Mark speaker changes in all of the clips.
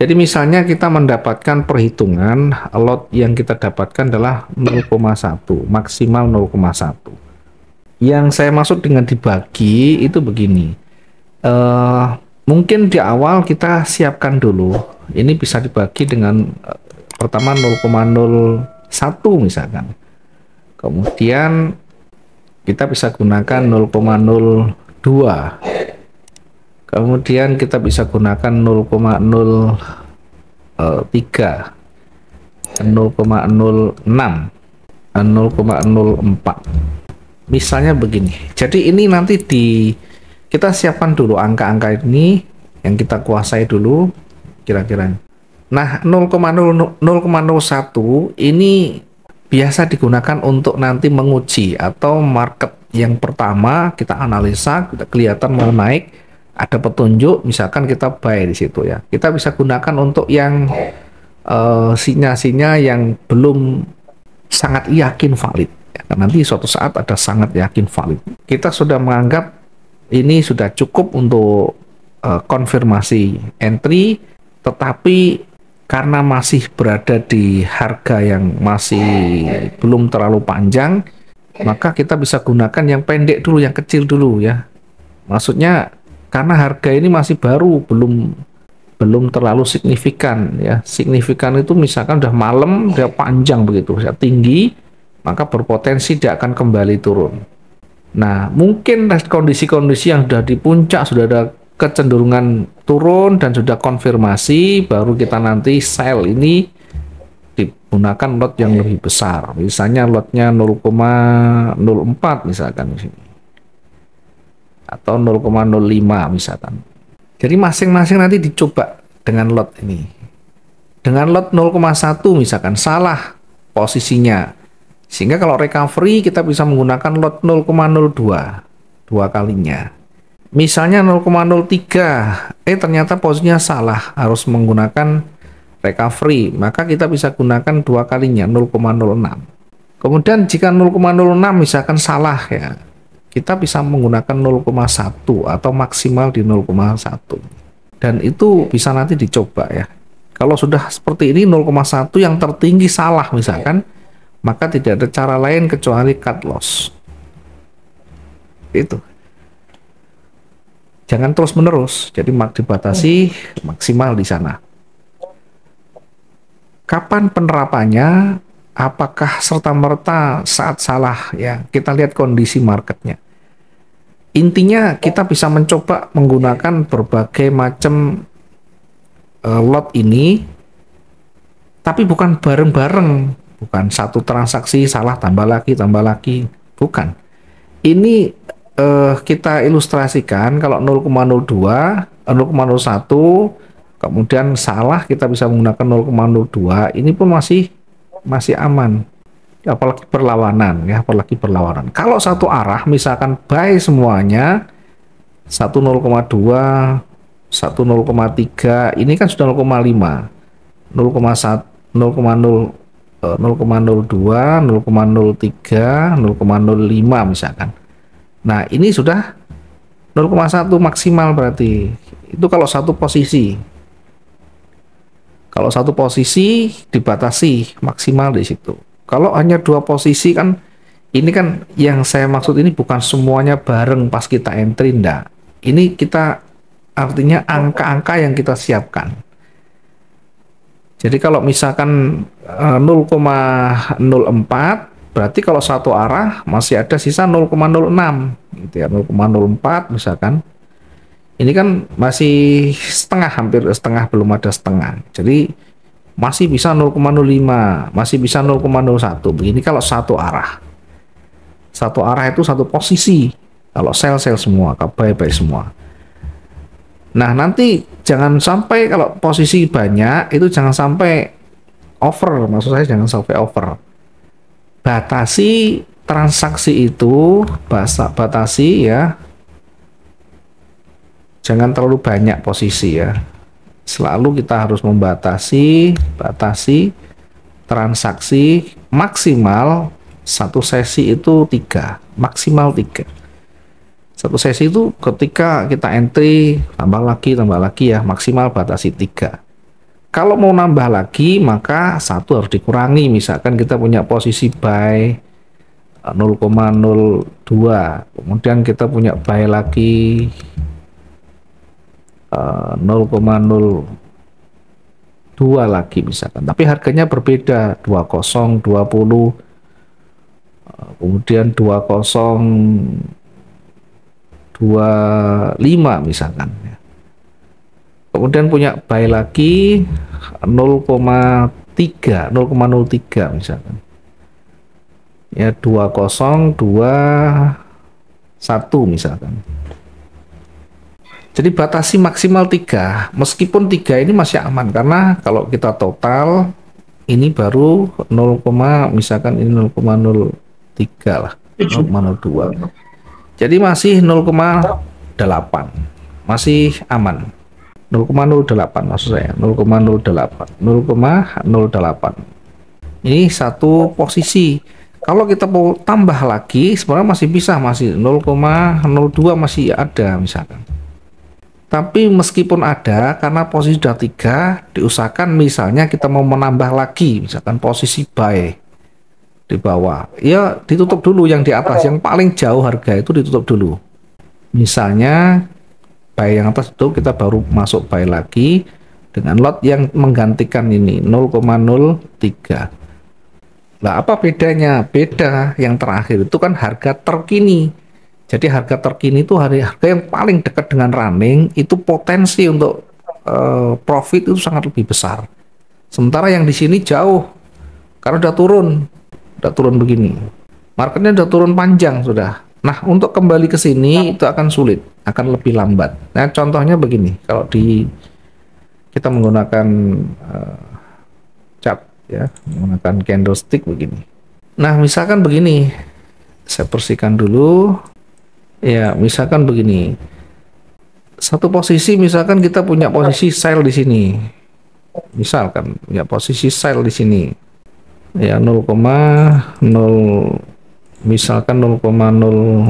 Speaker 1: Jadi misalnya kita mendapatkan perhitungan lot yang kita dapatkan adalah 0,1, maksimal 0,1. Yang saya maksud dengan dibagi itu begini. eh, Mungkin di awal kita siapkan dulu. Ini bisa dibagi dengan pertama 0,01 misalkan. Kemudian kita bisa gunakan 0,02. Kemudian kita bisa gunakan 0,03, 0,06, 0,04. Misalnya begini. Jadi ini nanti kita siapkan dulu angka-angka ini yang kita kuasai dulu kira-kira. Nah, 0,01 ini biasa digunakan untuk nanti menguji atau market yang pertama kita analisa, kita kelihatan mau naik, ada petunjuk, misalkan kita buy di situ ya. Kita bisa gunakan untuk yang sinyal-sinyal yang belum sangat yakin valid. Ya, kan nanti suatu saat ada sangat yakin valid. Kita sudah menganggap ini sudah cukup untuk konfirmasi entry, tetapi karena masih berada di harga yang masih belum terlalu panjang, maka kita bisa gunakan yang pendek dulu, yang kecil dulu ya. Maksudnya karena harga ini masih baru, belum terlalu signifikan ya. Signifikan itu misalkan udah malam, udah panjang begitu, ya tinggi, maka berpotensi dia akan kembali turun. Nah, mungkin kondisi-kondisi yang sudah di puncak, sudah ada kecenderungan turun dan sudah konfirmasi, baru kita nanti sell ini digunakan lot yang lebih besar. Misalnya lotnya 0,04 misalkan di sini. Atau 0,05 misalkan. Jadi masing-masing nanti dicoba dengan lot ini. Dengan lot 0,1 misalkan salah posisinya. Sehingga kalau recovery kita bisa menggunakan lot 0,02 dua kalinya. Misalnya 0,03, ternyata posisinya salah, harus menggunakan recovery, maka kita bisa gunakan dua kalinya 0,06. Kemudian jika 0,06 misalkan salah ya, kita bisa menggunakan 0,1 atau maksimal di 0,1. Dan itu bisa nanti dicoba ya. Kalau sudah seperti ini 0,1 yang tertinggi salah misalkan, maka tidak ada cara lain kecuali cut loss. Itu. Jangan terus menerus, jadi dibatasi maksimal di sana. Kapan penerapannya? Apakah serta-merta saat salah ya? Kita lihat kondisi marketnya. Intinya kita bisa mencoba menggunakan berbagai macam lot ini, tapi bukan bareng-bareng. Bukan satu transaksi salah tambah lagi, bukan. Ini kita ilustrasikan kalau 0,02, 0,01, kemudian salah kita bisa menggunakan 0,02, ini pun masih aman. Apalagi berlawanan ya, apalagi berlawanan. Kalau satu arah misalkan buy semuanya, satu 0,2, satu 0,3, ini kan sudah 0,5, 0,1, 0,0, 0,02, 0,03, 0,05 misalkan. Nah, ini sudah 0,1 maksimal berarti. Itu kalau satu posisi. Kalau satu posisi dibatasi maksimal di situ. Kalau hanya dua posisi kan, ini kan yang saya maksud ini bukan semuanya bareng pas kita entry, enggak. Ini kita artinya angka-angka yang kita siapkan. Jadi kalau misalkan 0,04, berarti kalau satu arah masih ada sisa 0,06 gitu ya, 0,04 misalkan. Ini kan masih setengah, hampir setengah, belum ada setengah. Jadi masih bisa 0,05, masih bisa 0,01. Begini kalau satu arah. Satu arah itu satu posisi. Kalau sell semua, kalau buy semua. Nah, nanti jangan sampai kalau posisi banyak itu jangan sampai over, maksud saya jangan sampai over. Batasi transaksi itu, batasi ya. Jangan terlalu banyak posisi ya. Selalu kita harus batasi transaksi maksimal satu sesi itu 3, maksimal 3. Satu sesi itu ketika kita entry tambah lagi ya, maksimal batasi 3. Kalau mau nambah lagi maka satu harus dikurangi. Misalkan kita punya posisi buy 0,02, kemudian kita punya buy lagi 0,02 lagi misalkan, tapi harganya berbeda, 20, 20, kemudian 2025 misalkan. Kemudian punya buy lagi 0,3, 0,03 misalkan. Ya 2021 misalkan. Jadi batasi maksimal 3, meskipun 3 ini masih aman karena kalau kita total ini baru 0, misalkan ini 0,03 lah, 0,02. Jadi masih 0,8, masih aman. 0,08 maksud saya, 0,08, 0,08. Ini satu posisi. Kalau kita mau tambah lagi sebenarnya masih bisa, masih 0,02 masih ada misalkan. Tapi meskipun ada, karena posisi sudah 3, diusahakan misalnya kita mau menambah lagi, misalkan posisi buy di bawah, ya ditutup dulu yang di atas, yang paling jauh harga itu ditutup dulu. Misalnya buy yang atas itu kita baru masuk buy lagi dengan lot yang menggantikan ini 0,03. Nah, apa bedanya? Beda yang terakhir itu kan harga terkini. Jadi harga terkini itu harga yang paling dekat dengan running, itu potensi untuk profit itu sangat lebih besar. Sementara yang di sini jauh, karena udah turun begini. Marketnya udah turun panjang sudah. Nah, untuk kembali ke sini itu akan sulit, akan lebih lambat. Nah, contohnya begini, kalau kita menggunakan chart ya, menggunakan candlestick begini. Nah, misalkan begini, saya bersihkan dulu. Ya, misalkan begini. Satu posisi misalkan kita punya posisi sell di sini. Misalkan ya posisi sell di sini. Ya 0,0 misalkan 0,02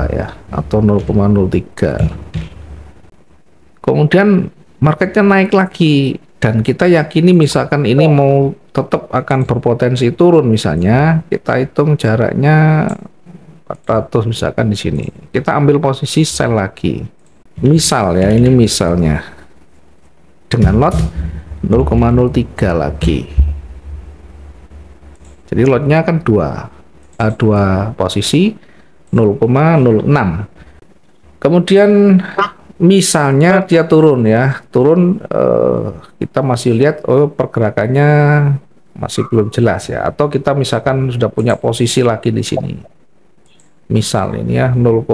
Speaker 1: ya atau 0,03. Kemudian marketnya naik lagi dan kita yakini misalkan ini mau tetap akan berpotensi turun, misalnya kita hitung jaraknya 400 misalkan di sini. Kita ambil posisi sell lagi. Misal ya, ini misalnya dengan lot 0,03 lagi. Jadi lotnya kan dua posisi 0,06. Kemudian misalnya dia turun ya, kita masih lihat pergerakannya masih belum jelas ya, atau kita misalkan sudah punya posisi lagi di sini. Misal ini ya 0,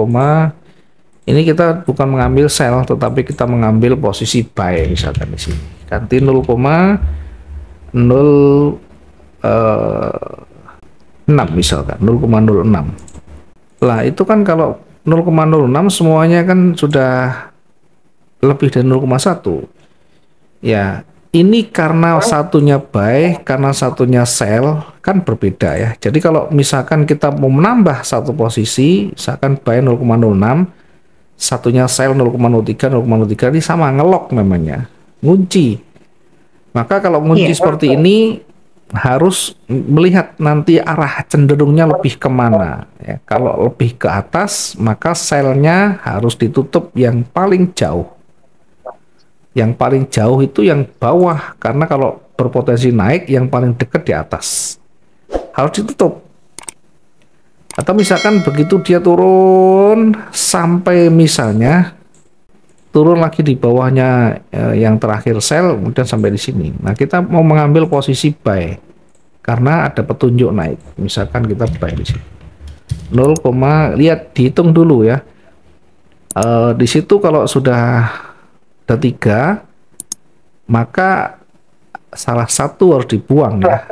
Speaker 1: ini kita bukan mengambil sell tetapi kita mengambil posisi buy misalkan di sini. Ganti 0,06 misalkan 0,06. Lah itu kan kalau 0,06 semuanya kan sudah lebih dari 0,1. Ya, ini karena satunya buy, karena satunya sell kan berbeda ya. Jadi kalau misalkan kita mau menambah satu posisi, misalkan buy 0,06, satunya sell 0,03, 0,03 ini sama, ngelok namanya, ngunci. Maka kalau ngunci seperti ini harus melihat nanti arah cenderungnya lebih kemana ya. Kalau lebih ke atas maka sellnya harus ditutup yang paling jauh. Yang paling jauh itu yang bawah, karena kalau berpotensi naik yang paling dekat di atas harus ditutup. Atau misalkan begitu dia turun sampai misalnya turun lagi di bawahnya yang terakhir sell, kemudian sampai di sini. Nah, kita mau mengambil posisi buy karena ada petunjuk naik. Misalkan kita buy di sini 0, lihat dihitung dulu ya. Di situ kalau sudah ada 3, maka salah satu harus dibuang ya,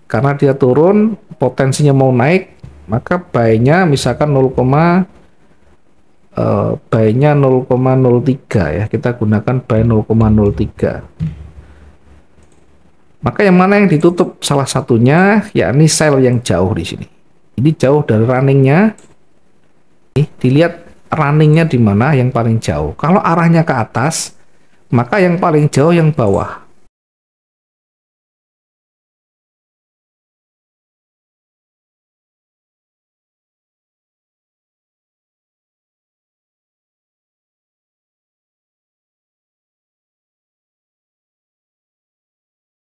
Speaker 1: karena dia turun potensinya mau naik, maka buy-nya misalkan 0,03 ya, kita gunakan buy 0,03. Maka yang mana yang ditutup salah satunya, yakni sell yang jauh di sini. Ini jauh dari runningnya. Dilihat runningnya di mana yang paling jauh. Kalau arahnya ke atas, maka yang paling jauh yang bawah.